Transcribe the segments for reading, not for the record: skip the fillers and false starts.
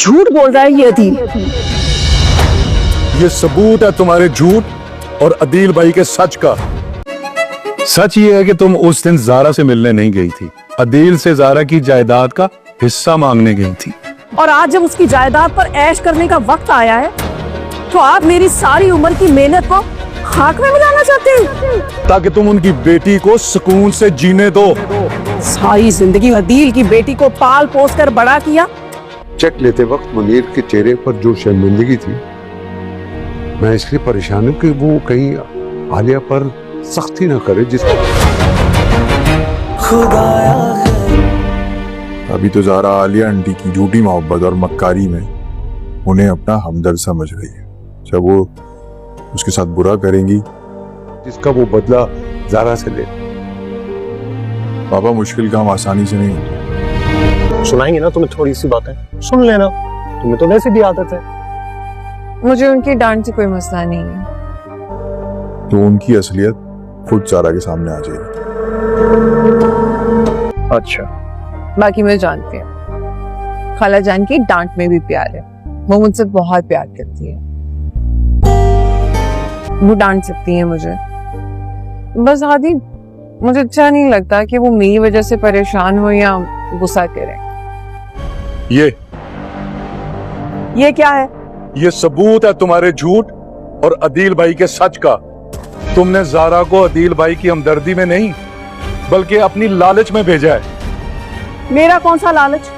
झूठ बोल रहा है ये अदील। ये सबूत है तुम्हारे झूठ और अदील भाई के सच का। सच ये है कि तुम उस दिन जारा से मिलने नहीं गई थी, अदील से जारा की जायदाद का हिस्सा मांगने गई थी। और आज जब उसकी जायदाद पर ऐश करने का वक्त आया है तो आप मेरी सारी उम्र की मेहनत को खाक में मिलाना चाहते हैं, ताकि तुम उनकी बेटी को सुकून से जीने दो। सारी जिंदगी अदील की बेटी को पाल पोस कर बड़ा किया। चेक लेते वक्त मुनीर के चेहरे पर जो शर्मिंदगी थी, मैं इसलिए परेशान हूं कि वो कहीं आलिया पर सख्ती ना करे। अभी तो जारा आलिया आंटी की झूठी मोहब्बत और मक्कारी में उन्हें अपना हमदर्द समझ रही है। जब वो उसके साथ बुरा करेंगी जिसका वो बदला जारा से ले। पापा, मुश्किल काम आसानी से नहीं होता। सुनाएंगे ना तुम्हें थोड़ी सी बातें, सुन लेना। तुम्हें तो वैसे भी आदत है। मुझे उनकी डांट से कोई मसला नहीं है। तो उनकी असलियत खुद जारा के सामने आ जाएगी। अच्छा, बाकी मैं जानती हूँ खाला जान की डांट में भी प्यार है। वो मुझसे बहुत प्यार करती है। वो डांट सकती है मुझे, बस आदि मुझे अच्छा नहीं लगता कि वो मेरी वजह से परेशान हो या गुस्सा करे। ये क्या है? ये सबूत है तुम्हारे झूठ और अदील भाई के सच का। तुमने जारा को अदील भाई की हमदर्दी में नहीं बल्कि अपनी लालच में भेजा है। मेरा कौन सा लालच?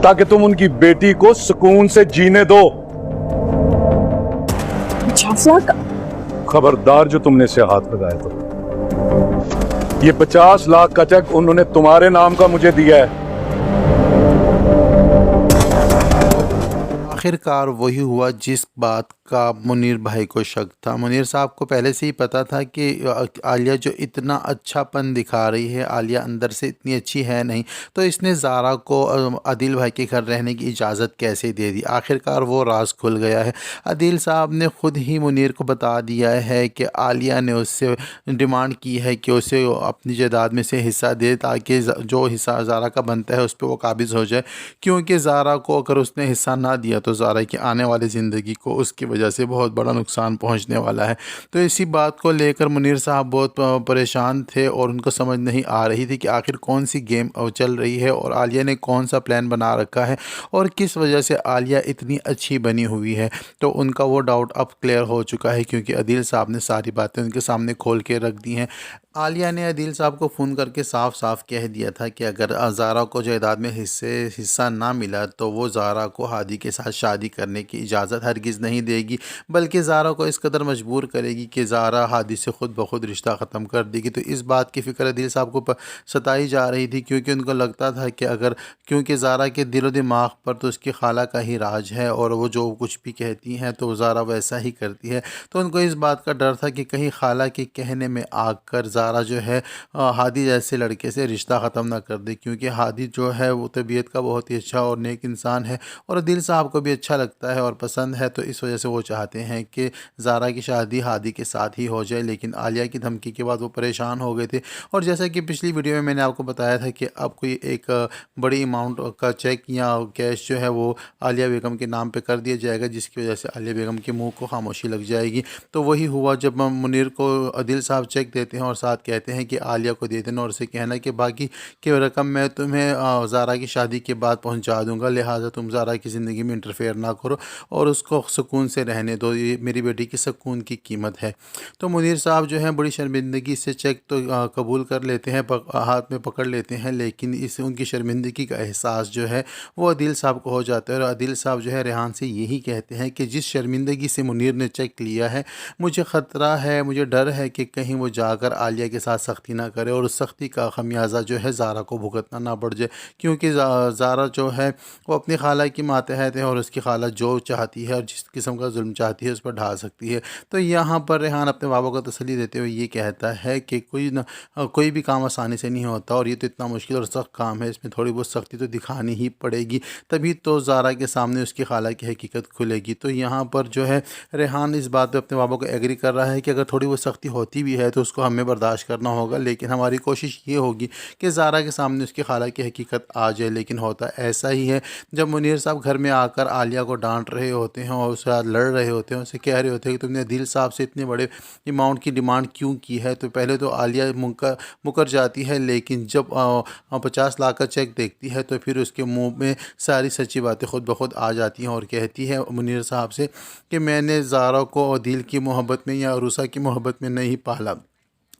ताकि तुम उनकी बेटी को सुकून से जीने दो। 50 लाख? खबरदार जो तुमने इसे हाथ लगाया तो। ये 50 लाख का चेक उन्होंने तुम्हारे नाम का मुझे दिया है। आखिरकार वही हुआ जिस बात का मुनीर भाई को शक था। मुनीर साहब को पहले से ही पता था कि आलिया जो इतना अच्छापन दिखा रही है, आलिया अंदर से इतनी अच्छी है नहीं, तो इसने ज़ारा को अदील भाई के घर रहने की इजाज़त कैसे दे दी। आखिरकार वो राज खुल गया है। अदील साहब ने ख़ुद ही मुनीर को बता दिया है कि आलिया ने उससे डिमांड की है कि उसे अपनी जायदाद में से हिस्सा दे, ताकि जो हिस्सा ज़ारा का बनता है उस पर वो काबिज़ हो जाए। क्योंकि ज़ारा को अगर उसने हिस्सा ना दिया तो ज़ारा की आने वाली ज़िंदगी को उसकी वजह से बहुत बड़ा नुकसान पहुंचने वाला है। तो इसी बात को लेकर मुनीर साहब बहुत परेशान थे और उनको समझ नहीं आ रही थी कि आखिर कौन सी गेम चल रही है और आलिया ने कौन सा प्लान बना रखा है और किस वजह से आलिया इतनी अच्छी बनी हुई है। तो उनका वो डाउट अब क्लियर हो चुका है, क्योंकि अदील साहब ने सारी बातें उनके सामने खोल के रख दी हैं। आलिया ने अदील साहब को फ़ोन करके साफ साफ कह दिया था कि अगर ज़ारा को जायदाद में हिस्सा ना मिला तो वो ज़ारा को हादी के साथ शादी करने की इजाज़त हरगिज़ नहीं देगी, बल्कि ज़ारा को इस कदर मजबूर करेगी कि ज़ारा हादी से ख़ुद ब खुद रिश्ता ख़त्म कर देगी। तो इस बात की फ़िक्र अदील साहब को सताई जा रही थी, क्योंकि उनको लगता था कि क्योंकि ज़ारा के दिलो दिमाग पर तो उसकी खाला का ही राज है और वो जो कुछ भी कहती हैं तो ज़ारा वैसा ही करती है। तो उनको इस बात का डर था कि कहीं खाला के कहने में आकर ज़ारा जो है हादी जैसे लड़के से रिश्ता ख़त्म ना कर दे, क्योंकि हादी जो है वो तबीयत का बहुत ही अच्छा और नेक इंसान है और दिल साहब को भी अच्छा लगता है और पसंद है। तो इस वजह से वो चाहते हैं कि ज़ारा की शादी हादी के साथ ही हो जाए। लेकिन आलिया की धमकी के बाद वो परेशान हो गए थे। और जैसा कि पिछली वीडियो में मैंने आपको बताया था कि अब कोई एक बड़ी अमाउंट का चेक या कैश जो है वो आलिया बेगम के नाम पर कर दिया जाएगा, जिसकी वजह से आलिया बेगम के मुँह को खामोशी लग जाएगी। तो वही हुआ जब मुनीर को अदील साहब चेक देते हैं और साथ कहते हैं कि आलिया को दे देना और उसे कहना कि बाकी की रकम मैं तुम्हें ज़ारा की शादी के बाद पहुंचा दूंगा, लिहाजा तुम ज़ारा की ज़िंदगी में इंटरफेयर ना करो और उसको सुकून से रहने दो, ये मेरी बेटी की सुकून की कीमत है। तो मुनीर साहब जो हैं बड़ी शर्मिंदगी से चेक तो कबूल कर लेते हैं, हाथ में पकड़ लेते हैं, लेकिन इस उनकी शर्मिंदगी का एहसास जो है वो अदील साहब को हो जाता है। और अदील साहब जो है रेहान से यही कहते हैं कि जिस शर्मिंदगी से मुनीर ने चेक लिया है, मुझे ख़तरा है, मुझे डर है कि कहीं वो जाकर आलिया के साथ सख्ती ना करे और उस सख्ती का खमियाजा जो है ज़ारा को भुगतना ना पड़ जाए, क्योंकि ज़ारा जो है वो अपनी खाला की मातहत है और उसकी खाला जो चाहती है और जिस किस्म का जुल्म चाहती है उस पर ढा सकती है। तो यहाँ पर रेहान अपने बाबा को तसल्ली देते हुए ये कहता है कि कोई भी काम आसानी से नहीं होता और ये तो इतना मुश्किल और सख्त काम है, इसमें थोड़ी बहुत सख्ती तो दिखानी ही पड़ेगी, तभी तो ज़ारा के सामने उसकी खाला की हकीकत खुलेगी। तो यहाँ पर जो है रेहान इस बात पर अपने बाबा को एग्री कर रहा है कि अगर थोड़ी बहुत सख्ती होती भी है तो उसको हमें बर्दाश्त बर्दाश्त करना होगा, लेकिन हमारी कोशिश ये होगी कि ज़ारा के सामने उसकी खाला की हकीकत आ जाए। लेकिन होता ऐसा ही है, जब मुनीर साहब घर में आकर आलिया को डांट रहे होते हैं और उसके साथ लड़ रहे होते हैं, उसे कह रहे होते हैं कि तुमने अदील साहब से इतने बड़े अमाउंट की डिमांड क्यों की है, तो पहले तो आलिया मुकर जाती है, लेकिन जब 50 लाख का चेक देखती है तो फिर उसके मुंह में सारी सच्ची बातें खुद ब खुद आ जाती हैं और कहती है मुनीर साहब से कि मैंने ज़ारा को अदील की मोहब्बत में या अरूसा की मोहब्बत में नहीं पाला,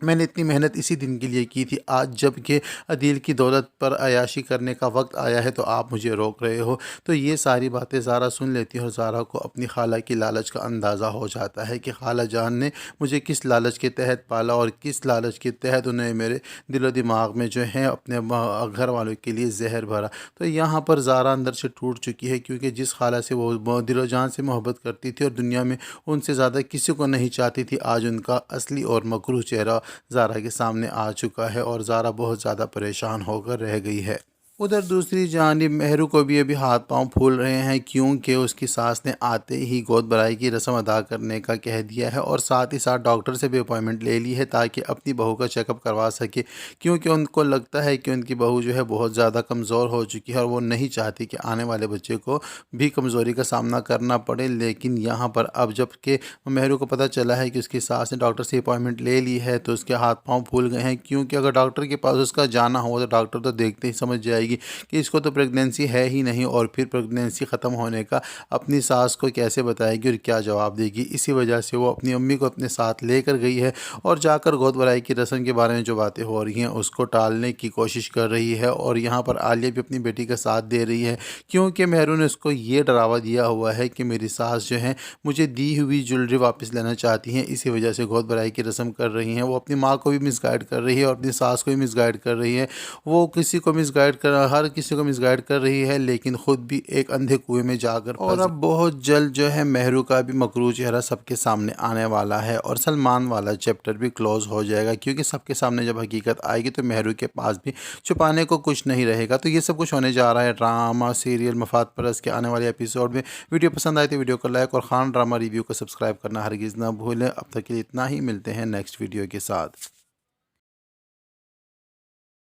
मैंने इतनी मेहनत इसी दिन के लिए की थी। आज जब कि अदील की दौलत पर अयाशी करने का वक्त आया है तो आप मुझे रोक रहे हो। तो ये सारी बातें ज़ारा सुन लेती है और ज़ारा को अपनी खाला की लालच का अंदाज़ा हो जाता है कि खाला जान ने मुझे किस लालच के तहत पाला और किस लालच के तहत उन्हें मेरे दिलो दिमाग में जो है अपने घर वालों के लिए जहर भरा। तो यहाँ पर ज़ारा अंदर से टूट चुकी है, क्योंकि जिस खाला से वो दिलो जान से मोहब्बत करती थी और दुनिया में उनसे ज़्यादा किसी को नहीं चाहती थी, आज उनका असली और मकरूह चेहरा ज़ारा के सामने आ चुका है और ज़ारा बहुत ज़्यादा परेशान होकर रह गई है। उधर दूसरी जानिब मेहरू को भी अभी हाथ पांव फूल रहे हैं, क्योंकि उसकी सास ने आते ही गोद भराई की रस्म अदा करने का कह दिया है और साथ ही साथ डॉक्टर से भी अपॉइंटमेंट ले ली है ताकि अपनी बहू का चेकअप करवा सके, क्योंकि उनको लगता है कि उनकी बहू जो है बहुत ज़्यादा कमज़ोर हो चुकी है और वो नहीं चाहती कि आने वाले बच्चे को भी कमज़ोरी का सामना करना पड़े। लेकिन यहाँ पर अब जबकि मेहरू को पता चला है कि उसकी सास ने डॉक्टर से अपॉइंटमेंट ले ली है तो उसके हाथ पाँव फूल गए हैं, क्योंकि अगर डॉक्टर के पास उसका जाना हो तो डॉक्टर तो देखते ही समझ जाएगी कि इसको तो प्रेगनेंसी है ही नहीं, और फिर प्रेगनेंसी ख़त्म होने का अपनी सास को कैसे बताएगी और क्या जवाब देगी। इसी वजह से वो अपनी अम्मी को अपने साथ लेकर गई है और जाकर गोद भराई की रस्म के बारे में जो बातें हो रही हैं उसको टालने की कोशिश कर रही है। और यहाँ पर आलिया भी अपनी बेटी का साथ दे रही है, क्योंकि मेहरू ने उसको ये डरावा दिया हुआ है कि मेरी सास जो है मुझे दी हुई ज्वेलरी वापस लेना चाहती हैं, इसी वजह से गोद भराई की रस्म कर रही हैं। वो अपनी माँ को भी मिसगाइड कर रही है और अपनी सास को भी मिसगाइड कर रही है। वो किसी को मिसगाइड कर हर किसी को मिसगाइड कर रही है, लेकिन खुद भी एक अंधे कुएं में जाकर और अब बहुत जल्द जो है मेहरू का भी मकरूह चेहरा सबके सामने आने वाला है और सलमान वाला चैप्टर भी क्लोज हो जाएगा, क्योंकि सबके सामने जब हकीकत आएगी तो मेहरू के पास भी छुपाने को कुछ नहीं रहेगा। तो ये सब कुछ होने जा रहा है ड्रामा सीरियल मफाद परस के आने वाले एपिसोड में। वीडियो पसंद आए तो वीडियो को लाइक और खान ड्रामा रिव्यू को सब्सक्राइब करना हरगिज़ ना भूलें। अब तक के लिए इतना ही, मिलते हैं नेक्स्ट वीडियो के साथ।